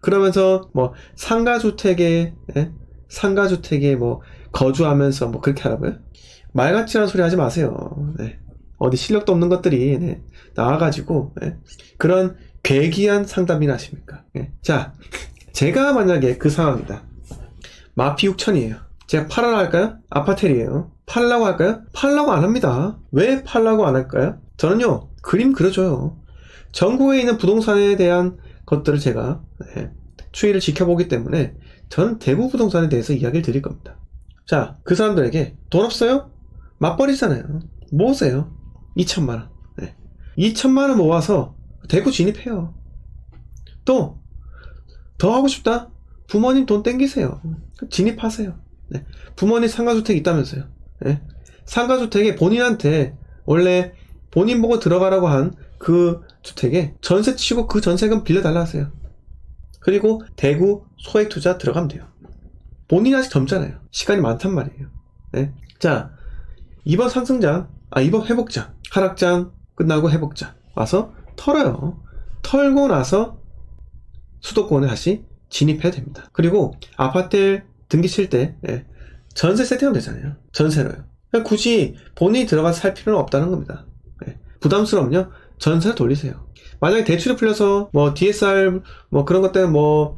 그러면서 뭐 상가주택에 뭐 거주하면서 뭐 그렇게 하라고요? 말같지않은 소리 하지 마세요. 네. 어디 실력도 없는 것들이 나와가지고 그런 괴기한 상담이나 하십니까? 자, 제가 만약에 그 상황이다. 마피 6천이에요. 제가 팔아라 할까요? 아파텔이에요. 팔라고 할까요? 팔라고 안 합니다. 왜 팔라고 안 할까요? 저는요, 그림 그려줘요. 전국에 있는 부동산에 대한 것들을 제가 추이를 지켜보기 때문에 저는 대구 부동산에 대해서 이야기를 드릴 겁니다. 자, 그 사람들에게 돈 없어요? 맞벌이잖아요. 모으세요. 2천만원. 2천만원 모아서 대구 진입해요. 또 더 하고 싶다? 부모님 돈 땡기세요. 진입하세요. 부모님 상가주택 있다면서요. 상가주택에 본인한테 원래 본인 보고 들어가라고 한 그 주택에 전세 치고 그 전세금 빌려달라 하세요. 그리고 대구 소액투자 들어가면 돼요. 본인이 아직 젊잖아요. 시간이 많단 말이에요. 자, 이번 상승장, 이번 회복장, 하락장 끝나고 회복장 와서 털어요. 털고 나서 수도권에 다시 진입해야 됩니다. 그리고 아파트 등기 칠 때 전세 세팅하면 되잖아요. 전세로요. 굳이 본인이 들어가서 살 필요는 없다는 겁니다. 부담스러우면요, 전세를 돌리세요. 만약에 대출이 풀려서 뭐 DSR 뭐 그런 것 때문에 뭐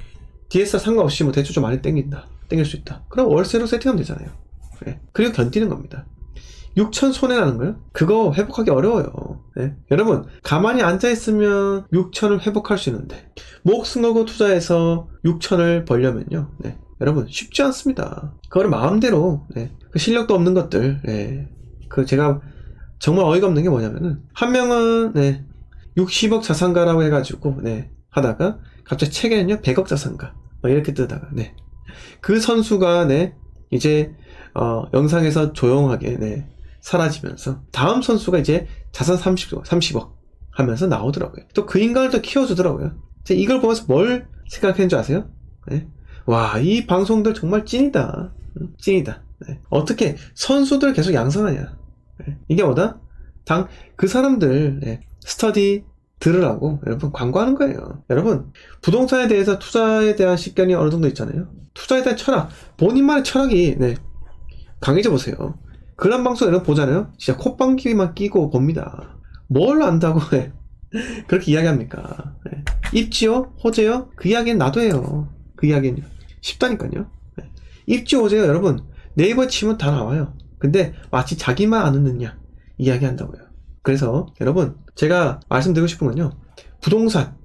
DSR 상관없이 뭐 대출 좀 많이 땡길 수 있다. 그럼 월세로 세팅하면 되잖아요. 그리고 견디는 겁니다. 6천 손해나는 거요? 그거 회복하기 어려워요. 여러분, 가만히 앉아있으면 6천을 회복할 수 있는데 목숨 걸고 투자해서 6천을 벌려면요, 여러분 쉽지 않습니다. 그거를 마음대로 그 실력도 없는 것들, 그 제가 정말 어이가 없는 게 뭐냐면은 한 명은 60억 자산가라고 해가지고 하다가 갑자기 책에는요 100억 자산가 이렇게 뜨다가 그 선수가 이제 영상에서 조용하게 사라지면서 다음 선수가 이제 자산 30억 하면서 나오더라고요. 또 그 인간을 또 키워주더라고요. 이걸 보면서 뭘 생각했는 줄 아세요? 와, 이 방송들 정말 찐이다. 찐이다. 어떻게 선수들 계속 양성하냐. 이게 뭐다? 그 사람들 스터디 들으라고 여러분 광고하는 거예요. 여러분, 부동산에 대해서 투자에 대한 식견이 어느 정도 있잖아요. 투자에 대한 철학, 본인만의 철학이 강해져 보세요. 그런 방송 여러분 보잖아요. 진짜 콧방귀만 끼고 봅니다. 뭘 안다고 그렇게 이야기합니까? 입지요? 호재요? 그 이야기는 나도 해요. 그 이야기는 쉽다니까요. 입지 호재요. 여러분 네이버에 치면 다 나와요. 근데 마치 자기만 아는 듯냐 이야기한다고요. 그래서 여러분, 제가 말씀드리고 싶은 건요, 부동산,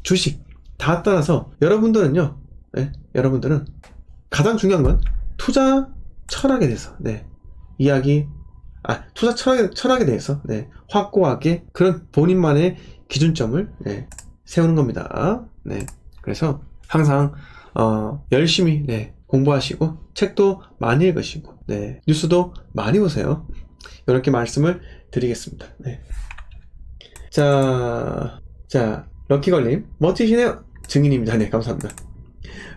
주식 다 떠나서 여러분들은요, 여러분들은 가장 중요한 건 투자 철학에 대해서 투자 철학에 대해서 확고하게 그런 본인만의 기준점을 세우는 겁니다. 그래서 항상 열심히 공부하시고 책도 많이 읽으시고 뉴스도 많이 보세요. 이렇게 말씀을 드리겠습니다. 자, 럭키걸님 멋지시네요. 증인입니다. 감사합니다.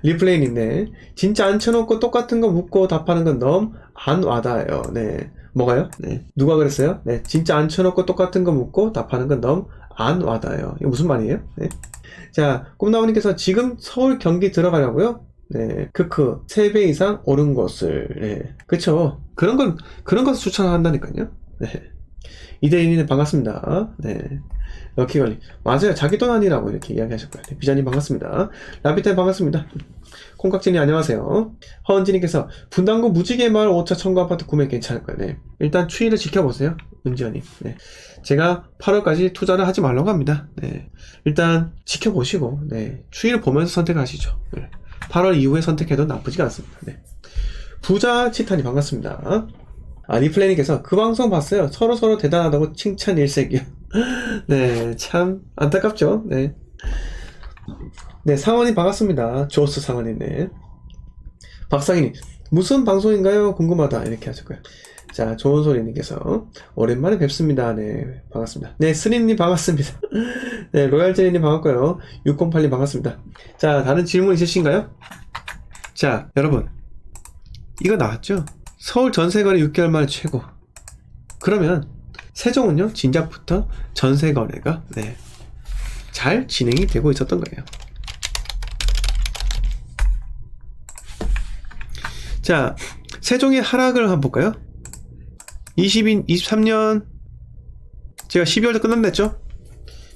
리플레이님, 진짜 앉혀놓고 똑같은 거 묻고 답하는 건 너무 안 와닿아요. 뭐가요? 누가 그랬어요? 진짜 앉혀놓고 똑같은 거 묻고 답하는 건 너무 안 와닿아요. 이거 무슨 말이에요? 자, 꿈나무님께서 지금 서울 경기 들어가려고요? 크크 3배 이상 오른 곳을 그쵸, 그런 것을 추천한다니까요. 이대인님 반갑습니다. 럭키걸리 맞아요. 자기 돈 아니라고 이렇게 이야기하셨고요. 비자님 반갑습니다. 라비텔 반갑습니다. 콩깍지님 안녕하세요. 허은지님께서 분당구 무지개 마을 5차 청구 아파트 구매 괜찮을까요? 일단 추이를 지켜보세요. 은지연님. 제가 8월까지 투자를 하지 말라고 합니다. 일단 지켜보시고 추이를 보면서 선택하시죠. 8월 이후에 선택해도 나쁘지가 않습니다. 부자 치탄이 반갑습니다. 리플레이님께서 그 방송 봤어요. 서로 대단하다고 칭찬 일색이요. 참 안타깝죠. 상원님 반갑습니다. 조스 상원님. 박상희님 무슨 방송인가요? 궁금하다 이렇게 하셨고요. 자, 좋은소리님께서 오랜만에 뵙습니다. 반갑습니다. 스림님 반갑습니다. 로얄제리님 반갑고요. 608님 반갑습니다. 자, 다른 질문 있으신가요? 자, 여러분 이거 나왔죠? 서울 전세거래 6개월 만에 최고. 그러면 세종은요, 진작부터 전세거래가 잘 진행이 되고 있었던 거예요. 자, 세종의 하락을 한번 볼까요? 23년 제가 12월에 끝난다 했죠?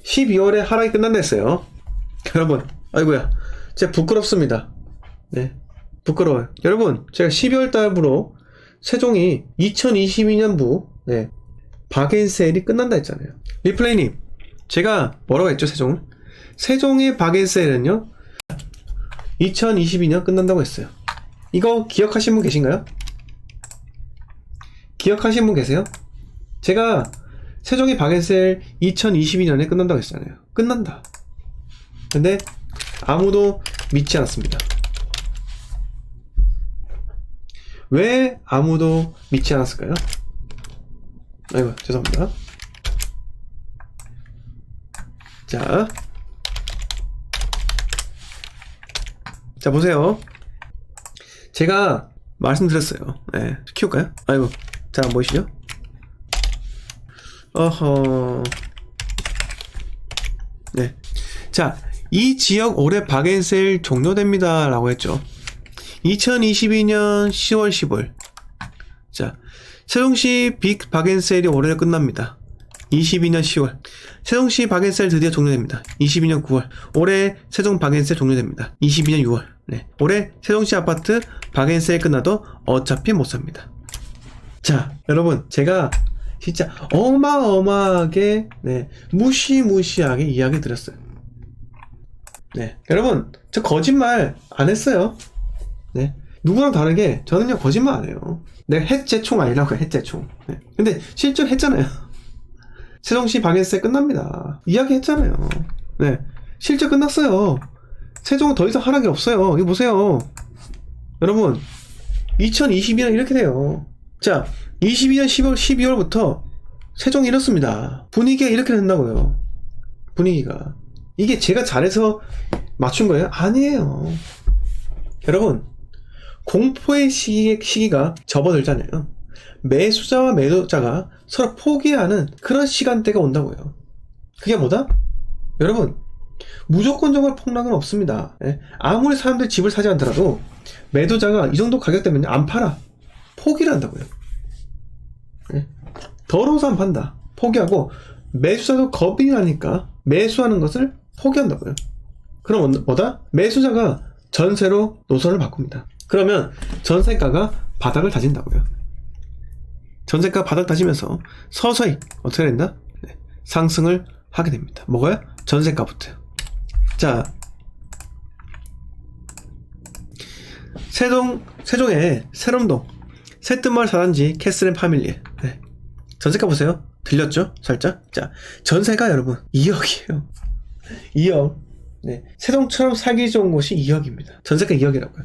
12월에 하락이 끝난다 했어요. 여러분, 아이고야, 제가 부끄럽습니다. 네, 부끄러워요. 여러분, 제가 12월 달부로 세종이 2022년부 네, 박앤세일이 끝난다 했잖아요. 리플레이님, 제가 뭐라고 했죠, 세종을? 세종의 박앤세일은요 2022년 끝난다고 했어요. 이거 기억하신 분 계신가요? 기억하신 분 계세요? 제가 세종의 박앤세일 2022년에 끝난다고 했잖아요. 끝난다. 근데 아무도 믿지 않았습니다. 왜 아무도 믿지 않았을까요? 아이고, 죄송합니다. 자, 보세요. 제가 말씀드렸어요. 네, 키울까요? 아이고, 자, 보이시죠? 어허. 네. 자, 이 지역 올해 박앤세일 종료됩니다. 라고 했죠. 2022년 10월 15일. 자, 세종시 빅 박앤세일이 올해 끝납니다. 22년 10월. 세종시 박앤세일 드디어 종료됩니다. 22년 9월. 올해 세종 박앤세일 종료됩니다. 22년 6월. 네. 올해 세종시 아파트 박앤세일 끝나도 어차피 못 삽니다. 자, 여러분, 제가 진짜 어마어마하게, 네, 무시무시하게 이야기 드렸어요. 네. 여러분, 저 거짓말 안 했어요. 네. 누구랑 다르게 저는요, 거짓말 안 해요. 내가 해제총 아니라고요, 해제총. 네. 근데 실제로 했잖아요. 세종시 박앤세일 끝납니다. 이야기 했잖아요. 네. 실제 끝났어요. 세종은 더 이상 하락이 없어요. 이거 보세요. 여러분, 2022년 이렇게 돼요. 자, 22년 10월, 12월부터 세종이 이렇습니다. 분위기가 이렇게 된다고요. 분위기가. 이게 제가 잘해서 맞춘 거예요? 아니에요. 여러분, 공포의 시기가 접어들잖아요. 매수자와 매도자가 서로 포기하는 그런 시간대가 온다고요. 그게 뭐다? 여러분, 무조건적으로 폭락은 없습니다. 예? 아무리 사람들이 집을 사지 않더라도 매도자가 이 정도 가격 되면 안 팔아. 포기를 한다고요. 예? 더러워서 안 판다. 포기하고, 매수자도 겁이 나니까 매수하는 것을 포기한다고요. 그럼 뭐다? 매수자가 전세로 노선을 바꿉니다. 그러면 전세가가 바닥을 다진다고요. 전세가 바닥 다지면서 서서히 어떻게 된다? 네, 상승을 하게 됩니다. 뭐가요? 전세가부터요. 자, 세종의 세롬동 새뜸마을 4단지 캐슬앤 파밀리. 네. 전세가 보세요. 들렸죠? 살짝. 자, 전세가 여러분 2억이에요. 2억. 네. 세종처럼 살기 좋은 곳이 2억입니다. 전세가 2억이라고요.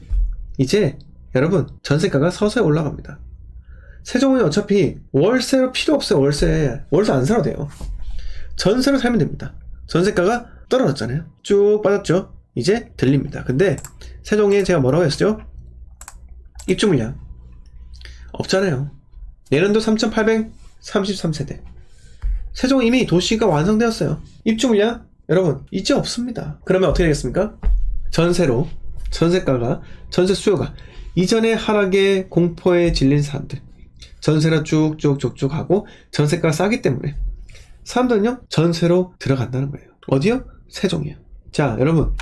이제 여러분, 전세가가 서서히 올라갑니다. 세종은 어차피 월세로 필요 없어요. 월세 안 살아도 돼요. 전세로 살면 됩니다. 전세가가 떨어졌잖아요. 쭉 빠졌죠. 이제 들립니다. 근데 세종에 제가 뭐라고 했었죠? 입주 물량 없잖아요. 내년도 3,833세대. 세종 이미 도시가 완성되었어요. 입주 물량 여러분 이제 없습니다. 그러면 어떻게 되겠습니까? 전세로 전세가가, 전세 수요가 이전에 하락의 공포에 질린 사람들 전세로 쭉쭉쭉쭉 하고 전세가가 싸기 때문에 사람들은요 전세로 들어간다는 거예요. 어디요? 세종이요. 자, 여러분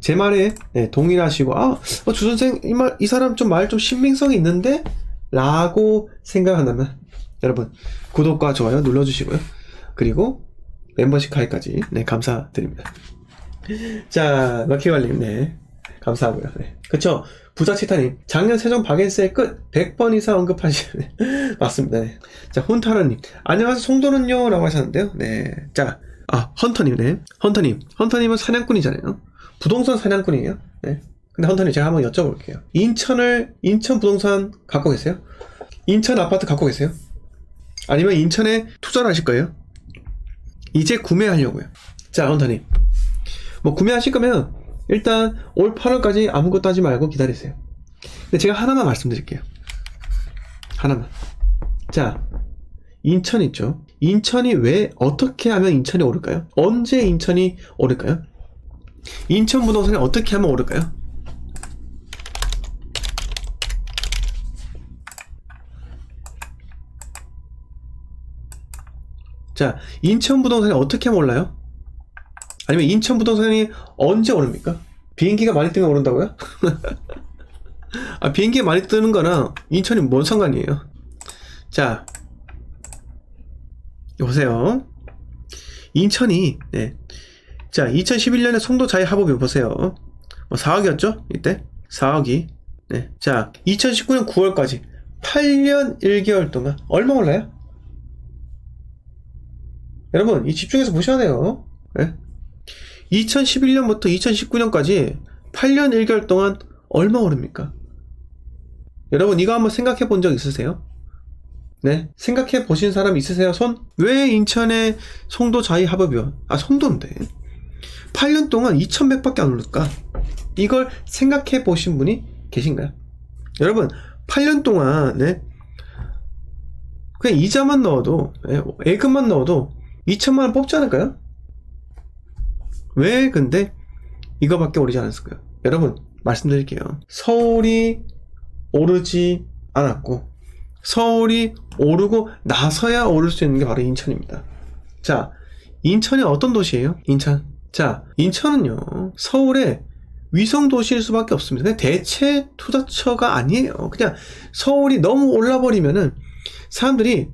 제 말에 동의하시고 주선생 이 사람 좀 말 좀 신빙성이 있는데? 라고 생각한다면 여러분 구독과 좋아요 눌러주시고요. 그리고 멤버십 가입까지 감사드립니다. 자, 럭키관님 감사하고요. 그쵸? 부자치타님 작년 세종 박앤세일 끝 100번 이상 언급하시네. 맞습니다. 자, 혼타라님 안녕하세요 송도는요? 라고 하셨는데요. 자, 헌터님 헌터님은 사냥꾼이잖아요. 부동산 사냥꾼이에요. 근데 헌터님 제가 한번 여쭤볼게요. 인천 부동산 갖고 계세요? 인천 아파트 갖고 계세요? 아니면 인천에 투자를 하실 거예요? 이제 구매하려고요. 자, 헌터님 뭐 구매하실 거면 일단 올 8월까지 아무것도 하지 말고 기다리세요. 근데 제가 하나만 말씀드릴게요. 하나만. 자, 인천 있죠? 인천이 왜 어떻게 하면 인천이 오를까요? 언제 인천이 오를까요? 인천 부동산이 어떻게 하면 오를까요? 자, 인천 부동산이 어떻게 몰라요? 아니면 인천 부동산이 언제 오릅니까? 비행기가 많이 뜨면 오른다고요? 아, 비행기가 많이 뜨는 거랑 인천이 뭔 상관이에요? 자, 보세요. 인천이, 네. 자, 2011년에 송도 자이 합업이 보세요. 4억이었죠? 이때? 4억이. 네. 자, 2019년 9월까지 8년 1개월 동안 얼마 올라요? 여러분, 이 집중해서 보셔야 돼요. 네? 2011년부터 2019년까지 8년 1개월 동안 얼마 오릅니까? 여러분, 이거 한번 생각해 본 적 있으세요? 네? 생각해 보신 사람 있으세요? 손? 왜 인천의 송도 자이 합업이요? 아, 송도인데 8년 동안 2,100밖에 안 오를까? 이걸 생각해 보신 분이 계신가요? 여러분, 8년 동안, 네? 그냥 이자만 넣어도, 네? 예금만 넣어도 2천만 원 뽑지 않을까요? 왜 근데 이거밖에 오르지 않았을까요? 여러분, 말씀드릴게요. 서울이 오르지 않았고, 서울이 오르고 나서야 오를 수 있는 게 바로 인천입니다. 자, 인천이 어떤 도시예요? 인천. 자, 인천은요, 서울의 위성 도시일 수밖에 없습니다. 그냥 대체 투자처가 아니에요. 그냥 서울이 너무 올라버리면은 사람들이,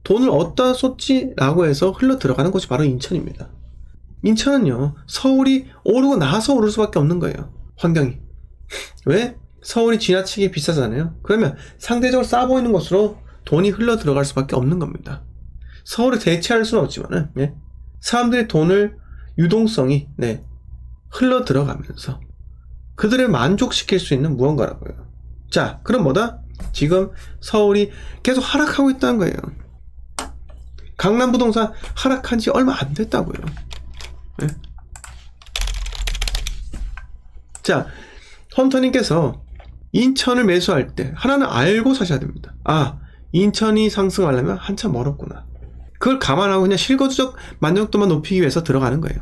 돈을 어디다 쏟지? 라고 해서 흘러 들어가는 곳이 바로 인천입니다. 인천은요, 서울이 오르고 나서 오를 수밖에 없는 거예요. 환경이. 왜? 서울이 지나치게 비싸잖아요. 그러면 상대적으로 싸 보이는 곳으로 돈이 흘러 들어갈 수밖에 없는 겁니다. 서울을 대체할 수는 없지만은, 네. 사람들의 돈을 유동성이, 네, 흘러 들어가면서 그들을 만족시킬 수 있는 무언가라고요. 자, 그럼 뭐다? 지금 서울이 계속 하락하고 있다는 거예요. 강남 부동산 하락한 지 얼마 안 됐다고요. 네? 자, 헌터님께서 인천을 매수할 때 하나는 알고 사셔야 됩니다. 아, 인천이 상승하려면 한참 멀었구나. 그걸 감안하고 그냥 실거주적 만족도만 높이기 위해서 들어가는 거예요.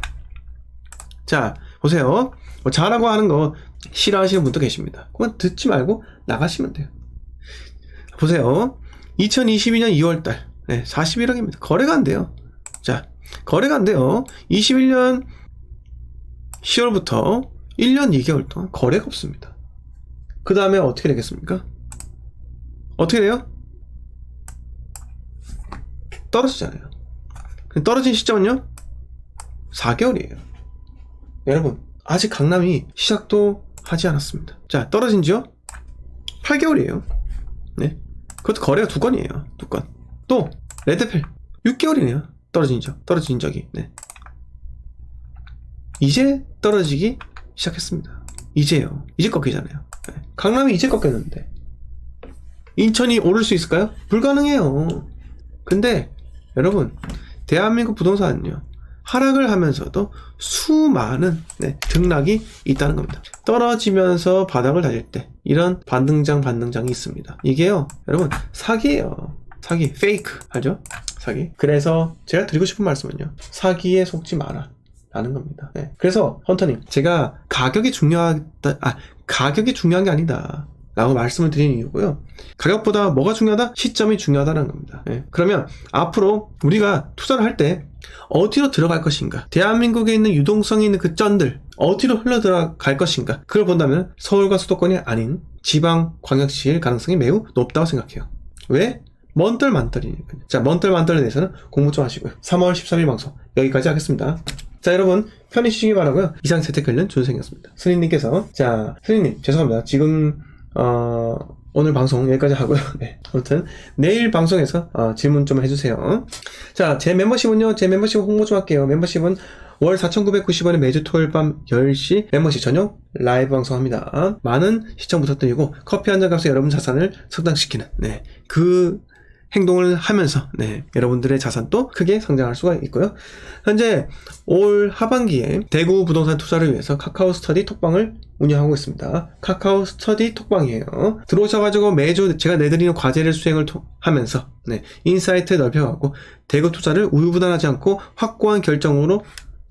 자, 보세요. 잘하고 하는 거 싫어하시는 분도 계십니다. 그건 듣지 말고 나가시면 돼요. 보세요. 2022년 2월달, 네, 41억입니다. 거래가 안 돼요. 자, 거래가 안 돼요. 21년 10월부터 1년 2개월 동안 거래가 없습니다. 그 다음에 어떻게 되겠습니까? 어떻게 돼요? 떨어지잖아요. 떨어진 시점은요? 4개월이에요. 여러분, 아직 강남이 시작도 하지 않았습니다. 자, 떨어진 지요? 8개월이에요. 네. 그것도 거래가 2건이에요. 2건. 또, 레드필. 6개월이네요. 떨어진 적이. 네. 이제 떨어지기 시작했습니다. 이제요. 이제 꺾이잖아요. 네. 강남이 이제 꺾였는데. 인천이 오를 수 있을까요? 불가능해요. 근데, 여러분, 대한민국 부동산은요, 하락을 하면서도 수많은, 네, 등락이 있다는 겁니다. 떨어지면서 바닥을 다질 때 이런 반등장이 있습니다. 이게요, 여러분, 사기예요. 사기, 페이크. 알죠? 사기. 그래서 제가 드리고 싶은 말씀은요, 사기에 속지 마라 라는 겁니다. 네. 그래서 헌터님, 제가 가격이 중요한 게 아니다 라고 말씀을 드리는 이유고요. 가격보다 뭐가 중요하다? 시점이 중요하다는 겁니다. 네. 그러면 앞으로 우리가 투자를 할 때 어디로 들어갈 것인가? 대한민국에 있는 유동성이 있는 그 쩐들 어디로 흘러 들어갈 것인가? 그걸 본다면 서울과 수도권이 아닌 지방 광역시일 가능성이 매우 높다고 생각해요. 왜? 먼떨만떨이니까요. 자, 먼떨만떨에 대해서는 공부 좀 하시고요. 3월 13일 방송 여기까지 하겠습니다. 자, 여러분 편히 쉬시기 바라고요. 이상 재테크관련 준생이었습니다. 스님님께서, 자, 스님님 죄송합니다. 지금 오늘 방송 여기까지 하고요. 네. 아무튼 내일 방송에서 질문 좀 해주세요. 자, 제 멤버십은요. 제 멤버십 홍보 좀 할게요. 멤버십은 월 4,990원에 매주 토요일 밤 10시 멤버십 전용 라이브 방송합니다. 많은 시청 부탁드리고 커피 한 잔 값에 여러분 자산을 성장시키는, 네, 그 행동을 하면서, 네, 여러분들의 자산도 크게 성장할 수가 있고요. 현재 올 하반기에 대구 부동산 투자를 위해서 카카오 스터디 톡방을 운영하고 있습니다. 카카오 스터디 톡방이에요. 들어오셔가지고 매주 제가 내드리는 과제를 수행을 하면서, 네, 인사이트 넓혀가고 대구 투자를 우유부단하지 않고 확고한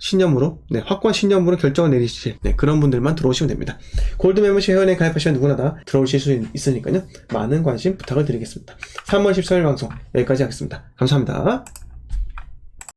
신념으로 결정을 내리실, 네, 그런 분들만 들어오시면 됩니다. 골드 멤버십 회원에 가입하시면 누구나 다 들어오실 수 있으니까요. 많은 관심 부탁을 드리겠습니다. 3월 14일 방송 여기까지 하겠습니다. 감사합니다.